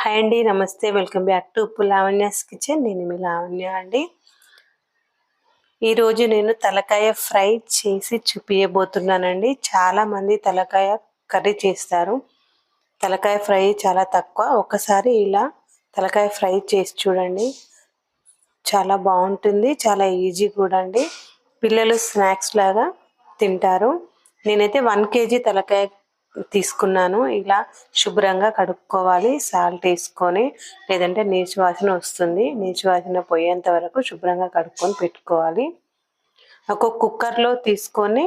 Hi అండి, నమస్తే. Welcome back to ఉప్పు లావణ్యాస్ కిచెన్. నేను మీ లావణ్య అండి. ఈరోజు నేను తలకాయ ఫ్రై చేసి చూపించబోతున్నానండి. చాలామంది తలకాయ కర్రీ చేస్తారు, తలకాయ ఫ్రై చాలా తక్కువ. ఒకసారి ఇలా తలకాయ ఫ్రై చేసి చూడండి, చాలా బాగుంటుంది, చాలా ఈజీ కూడా అండి. పిల్లలు స్నాక్స్ లాగా తింటారు. నేనైతే 1 kg తలకాయ తీసుకున్నాను. ఇలా శుభ్రంగా కడుక్కోవాలి, సాల్ట్ వేసుకొని, లేదంటే నీచు వాసన వస్తుంది. నీచు వాసన పోయేంత వరకు శుభ్రంగా కడుక్కొని పెట్టుకోవాలి. ఒక కుక్కర్లో తీసుకొని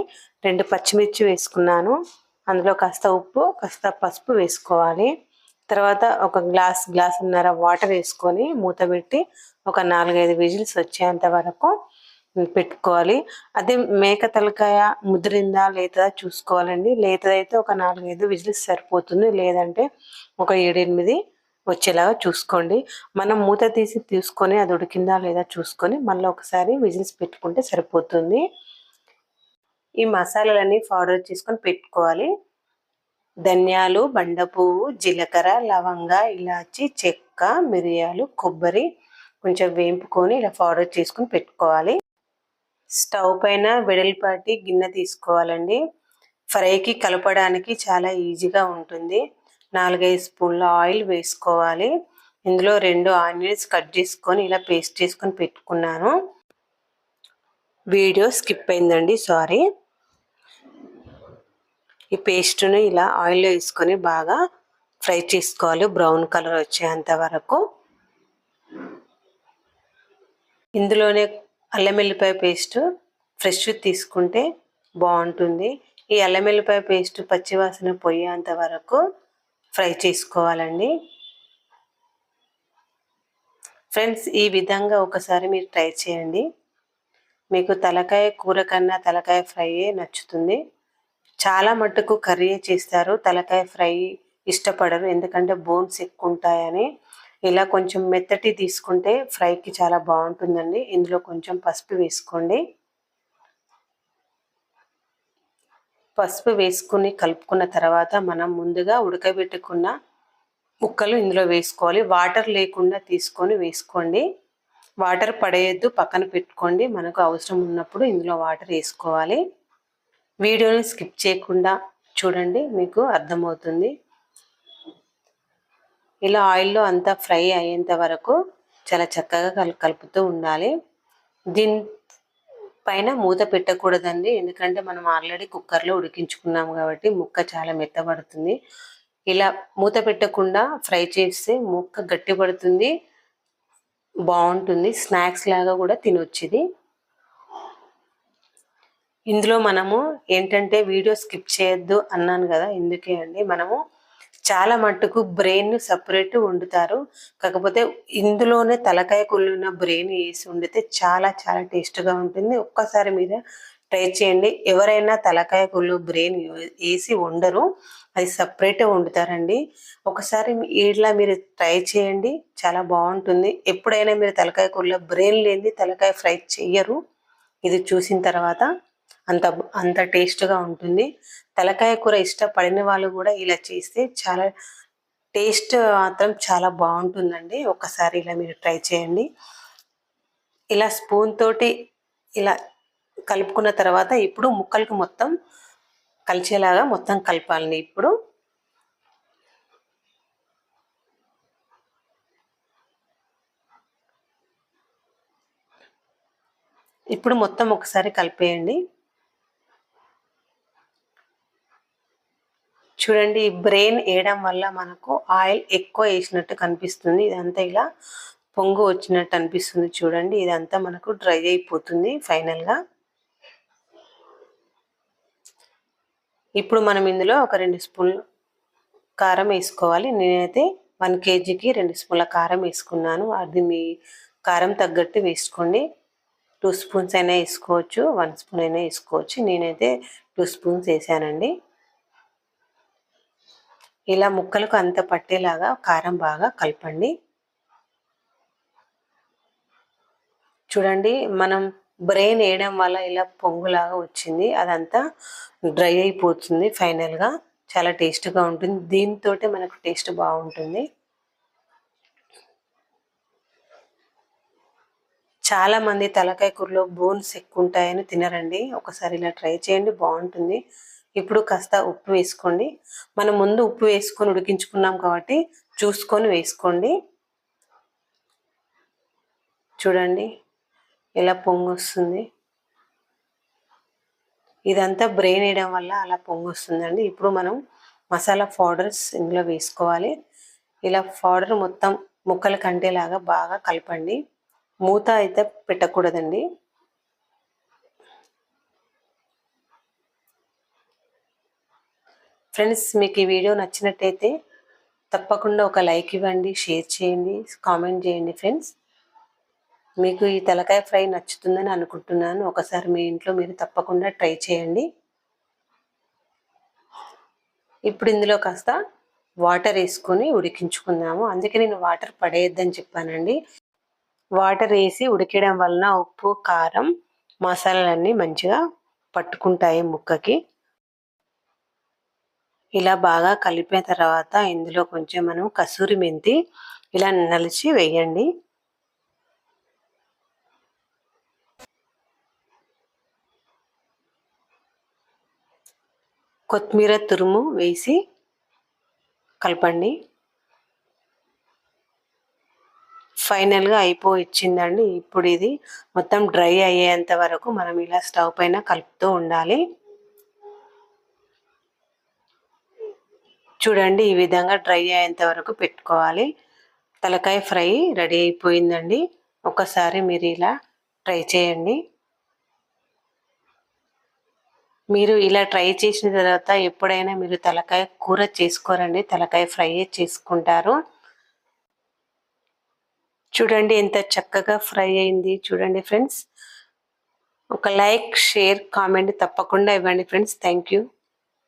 2 పచ్చిమిర్చి వేసుకున్నాను. అందులో కాస్త ఉప్పు, కాస్త పసుపు వేసుకోవాలి. తర్వాత ఒక గ్లాసున్నర వాటర్ వేసుకొని మూత పెట్టి ఒక 4-5 విజిల్స్ వచ్చేంత వరకు పెట్టుకోవాలి. అదే మేక తలకాయ ముదిరిందా లేదా చూసుకోవాలండి. లేతదైతే ఒక 4-5 విజిల్స్ సరిపోతుంది, లేదంటే ఒక 7-8 వచ్చేలాగా చూసుకోండి. మనం మూత తీసి తీసుకొని అది ఉడికిందా లేదా చూసుకొని మళ్ళీ ఒకసారి విజిల్స్ పెట్టుకుంటే సరిపోతుంది. ఈ మసాలాలన్నీ పౌడర్ చేసుకొని పెట్టుకోవాలి. ధనియాలు, బండ పువ్వు, జీలకర్ర, లవంగ, ఇలాచి, చెక్క, మిరియాలు, కొబ్బరి కొంచెం వేంపుకొని ఇలా పౌడర్ చేసుకొని పెట్టుకోవాలి. స్టవ్ పైన వెడల్పాటి గిన్నె తీసుకోవాలండి. ఫ్రైకి కలపడానికి చాలా ఈజీగా ఉంటుంది. 4-5 స్పూన్ల ఆయిల్ వేసుకోవాలి. ఇందులో 2 ఆనియన్స్ కట్ చేసుకొని ఇలా పేస్ట్ చేసుకొని పెట్టుకున్నాను. వీడియో స్కిప్ అయిందండి, సారీ. ఈ పేస్ట్ను ఇలా ఆయిల్లో వేసుకొని బాగా ఫ్రై చేసుకోవాలి, బ్రౌన్ కలర్ వచ్చేంత వరకు. ఇందులోనే అల్లం వెల్లిపాయ పేస్ట్ ఫ్రెష్ తీసుకుంటే బాగుంటుంది. ఈ అల్లం వెల్లిపాయ పేస్ట్ పచ్చివాసన పోయేంత వరకు ఫ్రై చేసుకోవాలండి. ఫ్రెండ్స్, ఈ విధంగా ఒకసారి మీరు ట్రై చేయండి. మీకు తలకాయ కూర కన్నా తలకాయ ఫ్రై నచ్చుతుంది. చాలా మట్టుకు కర్రీ చేస్తారు, తలకాయ ఫ్రై ఇష్టపడరు, ఎందుకంటే బోన్స్ ఎక్కువ ఉంటాయని. ఇలా కొంచెం మెత్తటి తీసుకుంటే ఫ్రైకి చాలా బాగుంటుందండి. ఇందులో కొంచెం పసుపు వేసుకోండి. పసుపు వేసుకుని కలుపుకున్న తర్వాత మనం ముందుగా ఉడకబెట్టుకున్న ముక్కలు ఇందులో వేసుకోవాలి. వాటర్ లేకుండా తీసుకొని వేసుకోండి. వాటర్ పడేయద్దు, పక్కన పెట్టుకోండి. మనకు అవసరం ఉన్నప్పుడు ఇందులో వాటర్ వేసుకోవాలి. వీడియోని స్కిప్ చేయకుండా చూడండి, మీకు అర్థమవుతుంది. ఇలా ఆయిల్లో అంతా ఫ్రై అయ్యేంత వరకు చాలా చక్కగా కలుపుతూ ఉండాలి. దీని పైన మూత పెట్టకూడదండి, ఎందుకంటే మనం ఆల్రెడీ కుక్కర్లో ఉడికించుకున్నాము కాబట్టి ముక్క చాలా మెత్తబడుతుంది. ఇలా మూత పెట్టకుండా ఫ్రై చేస్తే ముక్క గట్టిపడుతుంది, బాగుంటుంది. స్నాక్స్ లాగా కూడా తినొచ్చు ఇది. ఇందులో మనము ఏంటంటే వీడియో స్కిప్ చేయొద్దు అన్నాను కదా, ఎందుకే అండి, మనము చాలా మట్టుకు బ్రెయిన్ సపరేట్ వండుతారు. కాకపోతే ఇందులోనే తలకాయ కుళ్ళున్న బ్రెయిన్ వేసి వండితే చాలా చాలా టేస్ట్గా ఉంటుంది. ఒక్కసారి మీరు ట్రై చేయండి. ఎవరైనా తలకాయ కుళ్ళు బ్రెయిన్ వేసి వండరు, అది సపరేట్గా వండుతారండి. ఒకసారి ఇట్లా మీరు ట్రై చేయండి, చాలా బాగుంటుంది. ఎప్పుడైనా మీరు తలకాయ కుళ్ళ బ్రెయిన్ లేని తలకాయ ఫ్రై చెయ్యరు. ఇది చూసిన తర్వాత అంత టేస్ట్గా ఉంటుంది. తలకాయ కూర ఇష్టపడిన వాళ్ళు కూడా ఇలా చేస్తే చాలా టేస్ట్ మాత్రం చాలా బాగుంటుందండి. ఒకసారి ఇలా మీరు ట్రై చేయండి. ఇలా స్పూన్ తోటి ఇలా కలుపుకున్న తర్వాత ఇప్పుడు ముక్కలకు మొత్తం కలిసేలాగా మొత్తం కలపాలండి. ఇప్పుడు మొత్తం ఒకసారి కలిపేయండి. చూడండి, ఈ బ్రెయిన్ వేయడం వల్ల మనకు ఆయిల్ ఎక్కువ వేసినట్టు కనిపిస్తుంది. ఇదంతా ఇలా పొంగు వచ్చినట్టు అనిపిస్తుంది. చూడండి, ఇదంతా మనకు డ్రై అయిపోతుంది ఫైనల్గా. ఇప్పుడు మనం ఇందులో ఒక 2 స్పూన్లు కారం వేసుకోవాలి. నేనైతే 1 kgకి 2 స్పూన్ల కారం వేసుకున్నాను. అది మీ కారం తగ్గట్టు వేసుకోండి. 2 స్పూన్స్ అయినా వేసుకోవచ్చు, 1 స్పూన్ అయినా వేసుకోవచ్చు. నేనైతే 2 స్పూన్స్ వేసానండి. ఇలా ముక్కలకు అంత పట్టేలాగా కారం బాగా కలపండి. చూడండి, మనం బ్రెయిన్ వేయడం వల్ల ఇలా పొంగులాగా వచ్చింది, అదంతా డ్రై అయిపోతుంది ఫైనల్గా. చాలా టేస్ట్గా ఉంటుంది, దీంతో మనకు టేస్ట్ బాగుంటుంది. చాలా మంది తలకాయ కూరలో బోన్స్ ఎక్కువ ఉంటాయని తినరండి. ఒకసారి ఇలా ట్రై చేయండి, బాగుంటుంది. ఇప్పుడు కాస్త ఉప్పు వేసుకోండి. మనం ముందు ఉప్పు వేసుకొని ఉడికించుకున్నాం కాబట్టి చూసుకొని వేసుకోండి. చూడండి ఎలా పొంగొస్తుంది. ఇదంతా బ్రెయిన్ వేయడం వల్ల అలా పొంగొస్తుందండి. ఇప్పుడు మనం మసాలా పౌడర్స్ ఇందులో వేసుకోవాలి. ఇలా పౌడర్ మొత్తం ముక్కలు కంటేలాగా బాగా కలపండి. మూత అయితే పెట్టకూడదండి. ఫ్రెండ్స్, మీకు ఈ వీడియో నచ్చినట్టయితే తప్పకుండా ఒక లైక్ ఇవ్వండి, షేర్ చేయండి, కామెంట్ చేయండి. ఫ్రెండ్స్, మీకు ఈ తలకాయ ఫ్రై నచ్చుతుందని అనుకుంటున్నాను. ఒకసారి మీ ఇంట్లో మీరు తప్పకుండా ట్రై చేయండి. ఇప్పుడు ఇందులో కాస్త వాటర్ వేసుకొని ఉడికించుకుందాము. అందుకే నేను వాటర్ పడేయద్దని చెప్పానండి. వాటర్ వేసి ఉడికడం వలన ఉప్పు, కారం, మసాలాలన్నీ మంచిగా పట్టుకుంటాయి ముక్కకి. ఇలా బాగా కలిపిన తర్వాత ఇందులో కొంచెం మనం కసూరి మెంతి ఇలా నలిచి వేయండి. కొత్తిమీర తురుము వేసి కలపండి. ఫైనల్గా అయిపోయిందండి. ఇప్పుడు ఇది మొత్తం డ్రై అయ్యేంత వరకు మనం ఇలా స్టవ్ పైన కలుపుతూ ఉండాలి. చూడండి, ఈ విధంగా డ్రై అయ్యేంత వరకు పెట్టుకోవాలి. తలకాయ ఫ్రై రెడీ అయిపోయిందండి. ఒకసారి మీరు ఇలా ట్రై చేయండి. మీరు ఇలా ట్రై చేసిన తర్వాత ఎప్పుడైనా మీరు తలకాయ కూర చేసుకోరండి, తలకాయ ఫ్రై చేసుకుంటారు. చూడండి ఎంత చక్కగా ఫ్రై అయింది. చూడండి ఫ్రెండ్స్, ఒక లైక్, షేర్, కామెంట్ తప్పకుండా ఇవ్వండి ఫ్రెండ్స్. Thank you.